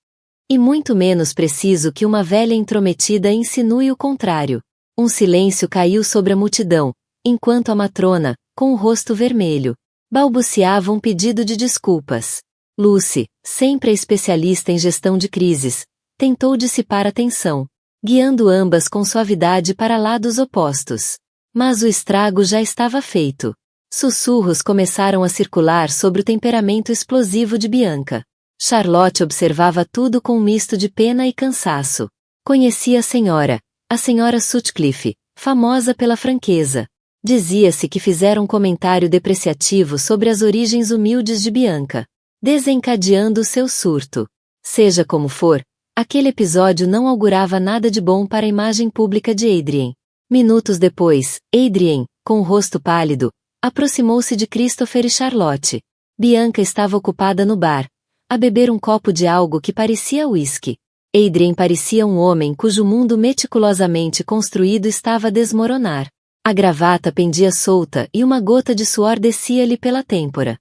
E muito menos preciso que uma velha intrometida insinue o contrário. Um silêncio caiu sobre a multidão, enquanto a matrona, com o rosto vermelho, balbuciava um pedido de desculpas. Lucy, sempre a especialista em gestão de crises, tentou dissipar a tensão, guiando ambas com suavidade para lados opostos. Mas o estrago já estava feito. Sussurros começaram a circular sobre o temperamento explosivo de Bianca. Charlotte observava tudo com um misto de pena e cansaço. Conhecia a senhora Sutcliffe, famosa pela franqueza. Dizia-se que fizeram um comentário depreciativo sobre as origens humildes de Bianca, desencadeando seu surto. Seja como for, aquele episódio não augurava nada de bom para a imagem pública de Adrien. Minutos depois, Adrien, com o rosto pálido, aproximou-se de Christopher e Charlotte. Bianca estava ocupada no bar, a beber um copo de algo que parecia uísque. Adrien parecia um homem cujo mundo meticulosamente construído estava a desmoronar. A gravata pendia solta e uma gota de suor descia-lhe pela têmpora.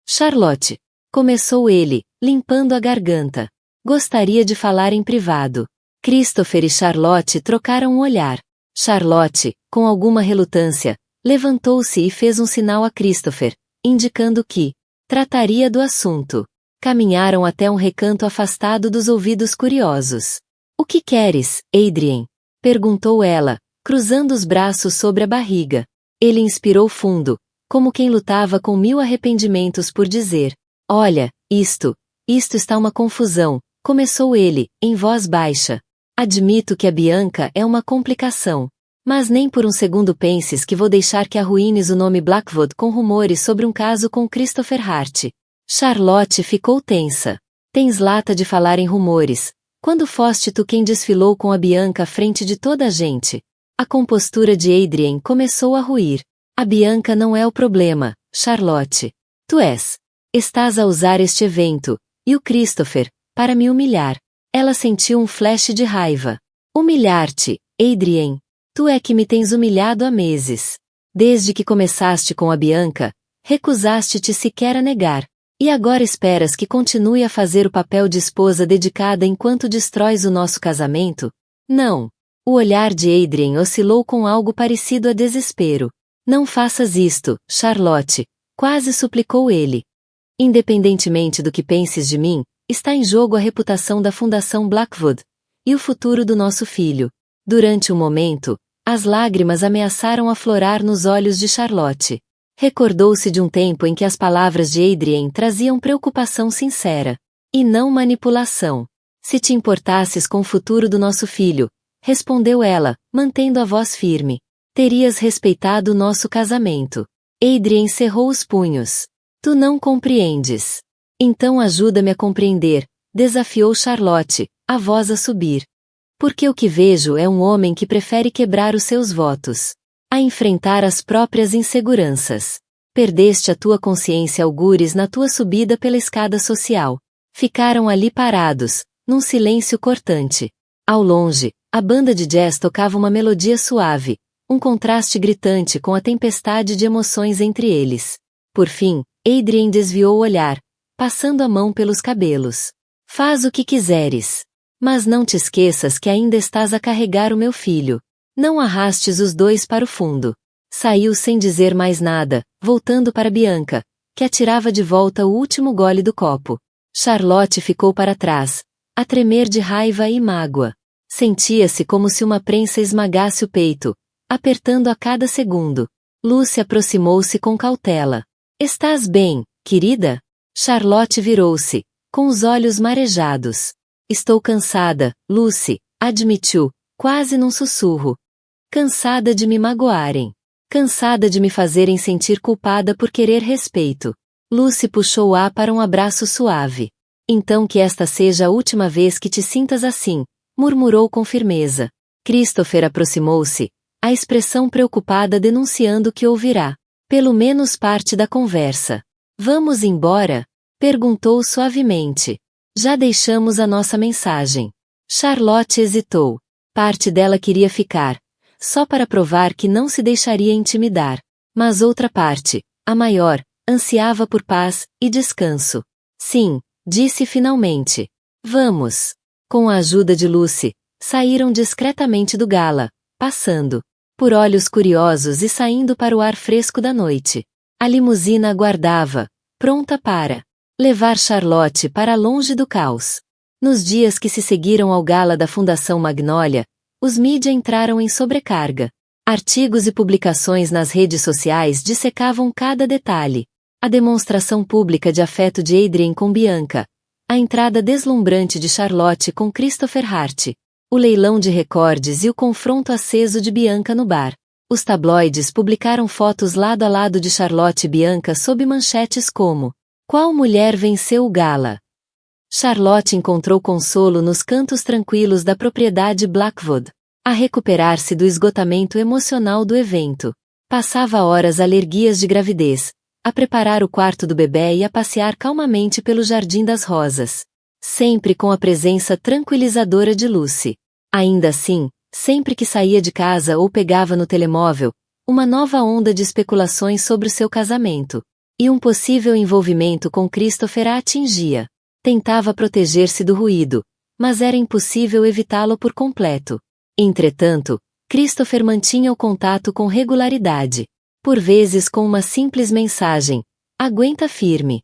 Charlotte, começou ele, limpando a garganta. Gostaria de falar em privado. Christopher e Charlotte trocaram um olhar. Charlotte, com alguma relutância, levantou-se e fez um sinal a Christopher, indicando que trataria do assunto. Caminharam até um recanto afastado dos ouvidos curiosos. "O que queres, Adrien?" perguntou ela, cruzando os braços sobre a barriga. Ele inspirou fundo, como quem lutava com 1000 arrependimentos por dizer: "Olha, isto está uma confusão", começou ele, em voz baixa. "Admito que a Bianca é uma complicação. Mas nem por um segundo penses que vou deixar que arruínes o nome Blackwood com rumores sobre um caso com Christopher Hart." Charlotte ficou tensa. "Tens lata de falar em rumores. Quando foste tu quem desfilou com a Bianca à frente de toda a gente?" A compostura de Adrien começou a ruir. "A Bianca não é o problema, Charlotte. Tu és. Estás a usar este evento, e o Christopher, para me humilhar." Ela sentiu um flash de raiva. "Humilhar-te, Adrien? Tu é que me tens humilhado há meses. Desde que começaste com a Bianca, recusaste-te sequer a negar. E agora esperas que continue a fazer o papel de esposa dedicada enquanto destróis o nosso casamento? Não." O olhar de Adrien oscilou com algo parecido a desespero. "Não faças isto, Charlotte", quase suplicou ele. "Independentemente do que penses de mim, está em jogo a reputação da Fundação Blackwood e o futuro do nosso filho." Durante um momento, as lágrimas ameaçaram aflorar nos olhos de Charlotte. Recordou-se de um tempo em que as palavras de Adrien traziam preocupação sincera, e não manipulação. "Se te importasses com o futuro do nosso filho", respondeu ela, mantendo a voz firme, "terias respeitado o nosso casamento." Adrien cerrou os punhos. "Tu não compreendes." "Então ajuda-me a compreender", desafiou Charlotte, a voz a subir. "Porque o que vejo é um homem que prefere quebrar os seus votos a enfrentar as próprias inseguranças. Perdeste a tua consciência algures na tua subida pela escada social." Ficaram ali parados, num silêncio cortante. Ao longe, a banda de jazz tocava uma melodia suave, um contraste gritante com a tempestade de emoções entre eles. Por fim, Adrien desviou o olhar, passando a mão pelos cabelos. "Faz o que quiseres. Mas não te esqueças que ainda estás a carregar o meu filho. Não arrastes os dois para o fundo." Saiu sem dizer mais nada, voltando para Bianca, que atirava de volta o último gole do copo. Charlotte ficou para trás, a tremer de raiva e mágoa. Sentia-se como se uma prensa esmagasse o peito, apertando a cada segundo. Lucy aproximou-se com cautela. "Estás bem, querida?" Charlotte virou-se, com os olhos marejados. "Estou cansada, Lucy", admitiu, quase num sussurro. "Cansada de me magoarem. Cansada de me fazerem sentir culpada por querer respeito." Lucy puxou-a para um abraço suave. "Então que esta seja a última vez que te sintas assim", murmurou com firmeza. Christopher aproximou-se, a expressão preocupada denunciando que ouvirá pelo menos parte da conversa. "Vamos embora?" perguntou suavemente. "Já deixamos a nossa mensagem." Charlotte hesitou. Parte dela queria ficar, só para provar que não se deixaria intimidar. Mas outra parte, a maior, ansiava por paz e descanso. "Sim", disse finalmente. "Vamos." Com a ajuda de Lucy, saíram discretamente do gala, passando por olhos curiosos e saindo para o ar fresco da noite. A limusina aguardava, pronta para levar Charlotte para longe do caos. Nos dias que se seguiram ao gala da Fundação Magnolia, os mídia entraram em sobrecarga. Artigos e publicações nas redes sociais dissecavam cada detalhe. A demonstração pública de afeto de Adrien com Bianca, a entrada deslumbrante de Charlotte com Christopher Hart, o leilão de recordes e o confronto aceso de Bianca no bar. Os tabloides publicaram fotos lado a lado de Charlotte e Bianca sob manchetes como: "Qual mulher venceu o gala?" Charlotte encontrou consolo nos cantos tranquilos da propriedade Blackwood, a recuperar-se do esgotamento emocional do evento. Passava horas a ler guias de gravidez, a preparar o quarto do bebê e a passear calmamente pelo Jardim das Rosas. Sempre com a presença tranquilizadora de Lucy. Ainda assim, sempre que saía de casa ou pegava no telemóvel, uma nova onda de especulações sobre o seu casamento e um possível envolvimento com Christopher a atingia. Tentava proteger-se do ruído, mas era impossível evitá-lo por completo. Entretanto, Christopher mantinha o contato com regularidade, por vezes com uma simples mensagem: "Aguenta firme."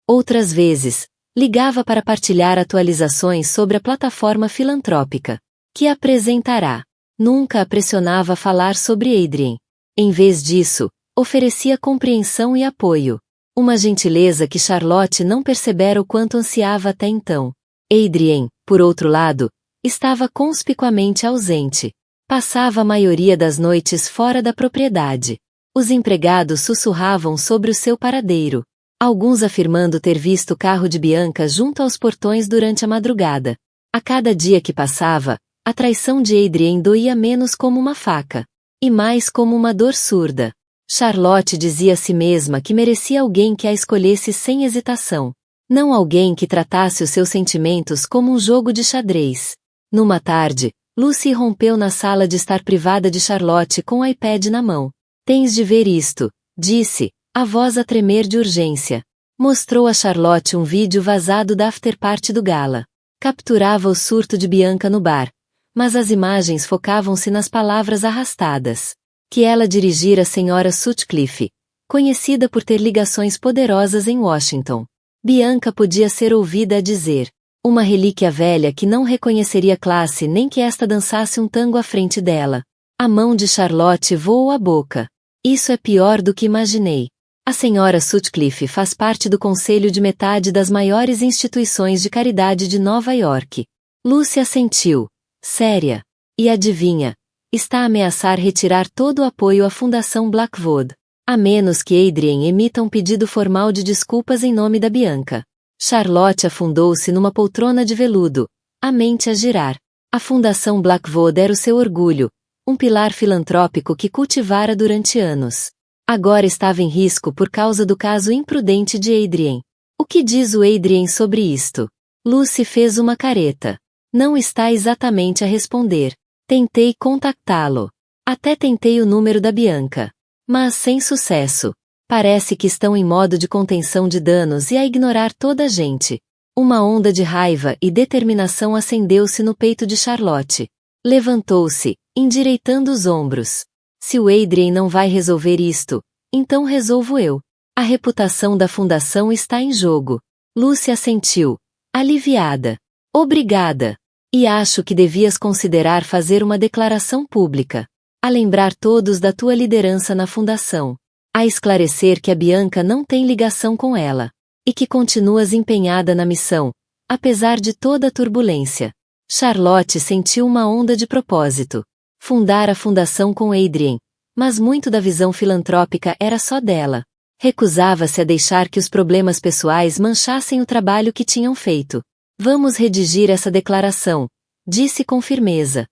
Outras vezes, ligava para partilhar atualizações sobre a plataforma filantrópica que apresentará. Nunca a pressionava a falar sobre Adrien. Em vez disso, Oferecia compreensão e apoio. Uma gentileza que Charlotte não percebera o quanto ansiava até então. Adrien, por outro lado, estava conspicuamente ausente. Passava a maioria das noites fora da propriedade. Os empregados sussurravam sobre o seu paradeiro, alguns afirmando ter visto o carro de Bianca junto aos portões durante a madrugada. A cada dia que passava, a traição de Adrien doía menos como uma faca, e mais como uma dor surda. Charlotte dizia a si mesma que merecia alguém que a escolhesse sem hesitação, não alguém que tratasse os seus sentimentos como um jogo de xadrez. Numa tarde, Lucy rompeu na sala de estar privada de Charlotte com o iPad na mão. "Tens de ver isto", disse, a voz a tremer de urgência. Mostrou a Charlotte um vídeo vazado da afterparty do gala. Capturava o surto de Bianca no bar, mas as imagens focavam-se nas palavras arrastadas que ela dirigira à senhora Sutcliffe, conhecida por ter ligações poderosas em Washington. Bianca podia ser ouvida a dizer, uma relíquia velha que não reconheceria classe nem que esta dançasse um tango à frente dela. A mão de Charlotte voou à boca. "Isso é pior do que imaginei. A senhora Sutcliffe faz parte do conselho de metade das maiores instituições de caridade de Nova York." Lucy assentiu, séria. "E adivinha? Está a ameaçar retirar todo o apoio à Fundação Blackwood, a menos que Adrien emita um pedido formal de desculpas em nome da Bianca." Charlotte afundou-se numa poltrona de veludo, a mente a girar. A Fundação Blackwood era o seu orgulho, um pilar filantrópico que cultivara durante anos. Agora estava em risco por causa do caso imprudente de Adrien. "O que diz o Adrien sobre isto?" Lucy fez uma careta. "Não está exatamente a responder. Tentei contactá-lo. Até tentei o número da Bianca. Mas sem sucesso. Parece que estão em modo de contenção de danos e a ignorar toda a gente." Uma onda de raiva e determinação acendeu-se no peito de Charlotte. Levantou-se, endireitando os ombros. "Se o Adrien não vai resolver isto, então resolvo eu. A reputação da fundação está em jogo." Lucy assentiu, aliviada. "Obrigada. E acho que devias considerar fazer uma declaração pública. A lembrar todos da tua liderança na fundação. A esclarecer que a Bianca não tem ligação com ela. E que continuas empenhada na missão, apesar de toda a turbulência." Charlotte sentiu uma onda de propósito. Fundar a fundação com Adrien. Mas muito da visão filantrópica era só dela. Recusava-se a deixar que os problemas pessoais manchassem o trabalho que tinham feito. "Vamos redigir essa declaração", disse com firmeza.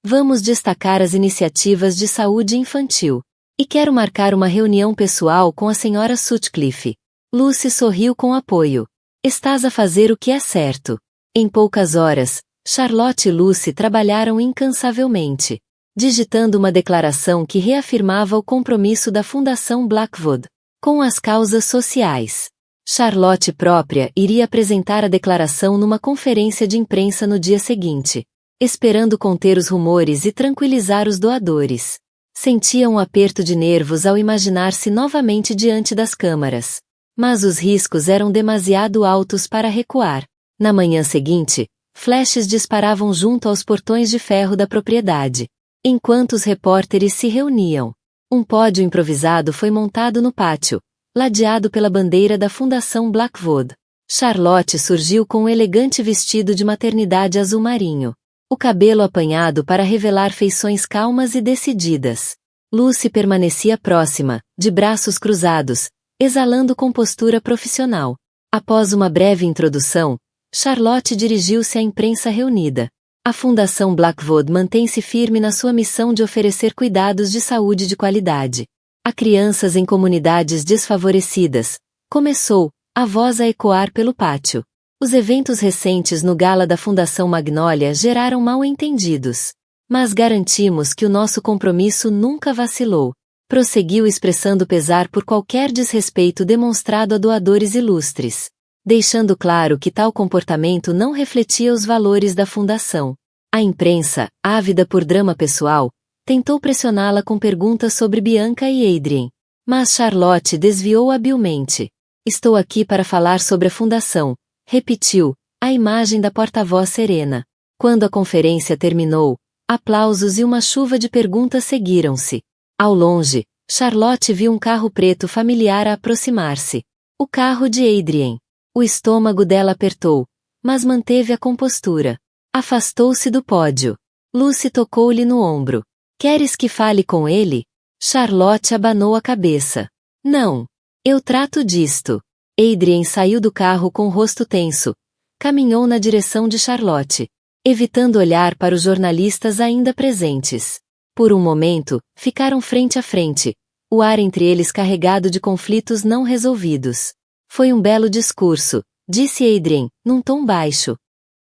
"Vamos destacar as iniciativas de saúde infantil. E quero marcar uma reunião pessoal com a senhora Sutcliffe." Lucy sorriu com apoio. "Estás a fazer o que é certo." Em poucas horas, Charlotte e Lucy trabalharam incansavelmente, digitando uma declaração que reafirmava o compromisso da Fundação Blackwood com as causas sociais. Charlotte própria iria apresentar a declaração numa conferência de imprensa no dia seguinte, esperando conter os rumores e tranquilizar os doadores. Sentia um aperto de nervos ao imaginar-se novamente diante das câmaras. Mas os riscos eram demasiado altos para recuar. Na manhã seguinte, flashes disparavam junto aos portões de ferro da propriedade, enquanto os repórteres se reuniam. Um pódio improvisado foi montado no pátio, ladeado pela bandeira da Fundação Blackwood. Charlotte surgiu com um elegante vestido de maternidade azul marinho, o cabelo apanhado para revelar feições calmas e decididas. Lucy permanecia próxima, de braços cruzados, exalando compostura profissional. Após uma breve introdução, Charlotte dirigiu-se à imprensa reunida. A Fundação Blackwood mantém-se firme na sua missão de oferecer cuidados de saúde de qualidade a crianças em comunidades desfavorecidas. Começou a voz a ecoar pelo pátio. Os eventos recentes no gala da Fundação Magnolia geraram mal-entendidos. Mas garantimos que o nosso compromisso nunca vacilou. Prosseguiu expressando pesar por qualquer desrespeito demonstrado a doadores ilustres, deixando claro que tal comportamento não refletia os valores da fundação. A imprensa, ávida por drama pessoal, tentou pressioná-la com perguntas sobre Bianca e Adrien. Mas Charlotte desviou habilmente. "Estou aqui para falar sobre a fundação", repetiu, a imagem da porta-voz serena. Quando a conferência terminou, aplausos e uma chuva de perguntas seguiram-se. Ao longe, Charlotte viu um carro preto familiar a aproximar-se. O carro de Adrien. O estômago dela apertou, mas manteve a compostura. Afastou-se do pódio. Lucy tocou-lhe no ombro. Queres que fale com ele? Charlotte abanou a cabeça. Não. Eu trato disto. Adrien saiu do carro com o rosto tenso. Caminhou na direção de Charlotte, evitando olhar para os jornalistas ainda presentes. Por um momento, ficaram frente a frente, o ar entre eles carregado de conflitos não resolvidos. Foi um belo discurso, disse Adrien, num tom baixo.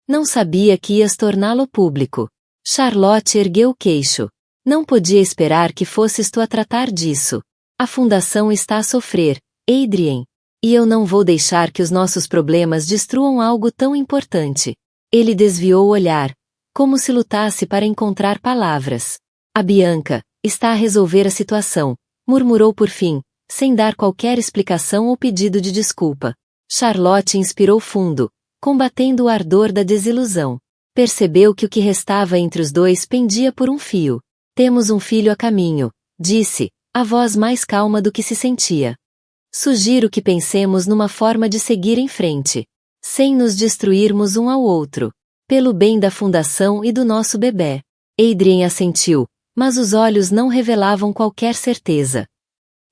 Não sabia que ias torná-lo público. Charlotte ergueu o queixo. Não podia esperar que fosses tu a tratar disso. A fundação está a sofrer, Adrien. E eu não vou deixar que os nossos problemas destruam algo tão importante. Ele desviou o olhar, como se lutasse para encontrar palavras. A Bianca está a resolver a situação, murmurou por fim, sem dar qualquer explicação ou pedido de desculpa. Charlotte inspirou fundo, combatendo o ardor da desilusão. Percebeu que o que restava entre os dois pendia por um fio. Temos um filho a caminho, disse, a voz mais calma do que se sentia. Sugiro que pensemos numa forma de seguir em frente, sem nos destruirmos um ao outro, pelo bem da fundação e do nosso bebê. Adrien assentiu, mas os olhos não revelavam qualquer certeza.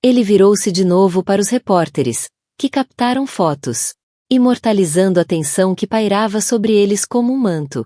Ele virou-se de novo para os repórteres, que captaram fotos, imortalizando a tensão que pairava sobre eles como um manto.